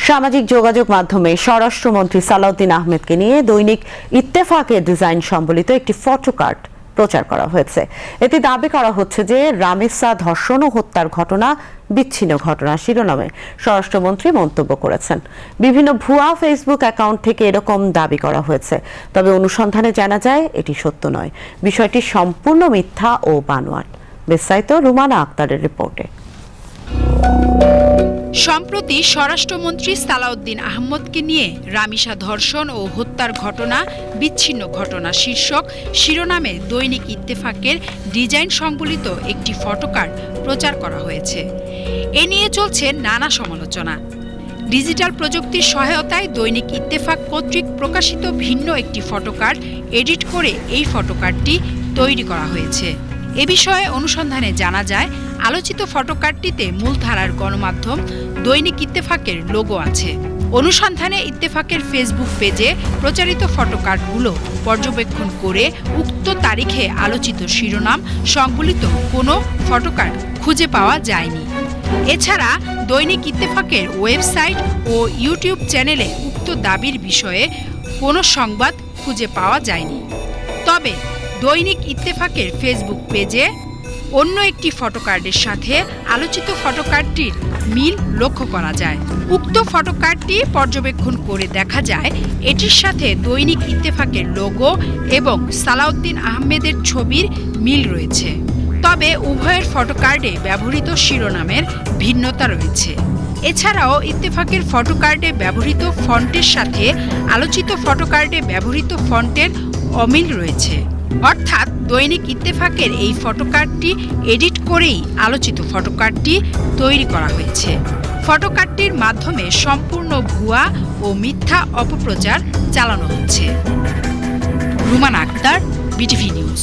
সামাজিক যোগাযোগ মাধ্যমে স্বরাষ্ট্রমন্ত্রী সালাউদ্দিন আহমেদকে নিয়ে দৈনিক ইত্তেফাকের ডিজাইন সম্বলিত একটি ফটোকার্ড প্রচার করা হয়েছে। এতে দাবি করা হচ্ছে যে রামেসা ধর্ষণ ও হত্যার ঘটনা বিচ্ছিন্ন ঘটনা শিরোনামে স্বরাষ্ট্রমন্ত্রী মন্তব্য করেছেন। বিভিন্ন ভুয়া ফেসবুক অ্যাকাউন্ট থেকে এরকম দাবি করা হয়েছে, তবে অনুসন্ধানে জানা যায় এটি সত্য নয়। বিষয়টি সম্পূর্ণ মিথ্যা ও বানোয়াট। বিস্তারিত রুমানা আক্তারের রিপোর্টে। সম্প্রতি স্বরাষ্ট্রমন্ত্রী সালাউদ্দিন আহমেদকে নিয়ে রামিসা ধর্ষণ ও হত্যার ঘটনা বিচ্ছিন্ন ঘটনা শীর্ষক শিরোনামে দৈনিক ইত্তেফাকের ডিজাইন সংবলিত একটি ফটোকার্ড প্রচার করা হয়েছে। এ নিয়ে চলছে নানা সমালোচনা। ডিজিটাল প্রযুক্তির সহায়তায় দৈনিক ইত্তেফাক কর্তৃক প্রকাশিত ভিন্ন একটি ফটোকার্ড এডিট করে এই ফটোকার্ডটি তৈরি করা হয়েছে। এ বিষয়ে অনুসন্ধানে জানা যায়, আলোচিত ফটোকার্ডটিতে মূলধারার গণমাধ্যম দৈনিক ইত্তেফাকের লোগো আছে। অনুসন্ধানে ইত্তেফাকের ফেসবুক পেজে প্রচারিত ফটোকার্ডগুলো পর্যবেক্ষণ করে উক্ত তারিখে আলোচিত শিরোনাম সংবলিত কোনো ফটোকার্ড খুঁজে পাওয়া যায়নি। এছাড়া দৈনিক ইত্তেফাকের ওয়েবসাইট ও ইউটিউব চ্যানেলে উক্ত দাবির বিষয়ে কোনো সংবাদ খুঁজে পাওয়া যায়নি। তবে দৈনিক ইত্তেফাকের ফেসবুক পেজে অন্য একটি ফটোকার্ডের সাথে আলোচিত ফটোকার্ডটির মিল লক্ষ্য করা যায়। উক্ত ফটোকার্ডটি পর্যবেক্ষণ করে দেখা যায় এটির সাথে দৈনিক ইত্তেফাকের লোগো এবং সালাউদ্দিন আহমেদের ছবির মিল রয়েছে। তবে উভয়ের ফটোকার্ডে ব্যবহৃত শিরোনামের ভিন্নতা রয়েছে। এছাড়াও ইত্তেফাকের ফটোকার্ডে ব্যবহৃত ফন্টের সাথে আলোচিত ফটোকার্ডে ব্যবহৃত ফন্টের অমিল রয়েছে। অর্থাৎ দৈনিক ইত্তেফাকের এই ফটোকার্ডটি এডিট করেই আলোচিত ফটোকার্ডটি তৈরি করা হয়েছে। ফটোকার্ডটির মাধ্যমে সম্পূর্ণ ভুয়া ও মিথ্যা অপপ্রচার চালানো হচ্ছে। Rumana Akter, BTV news.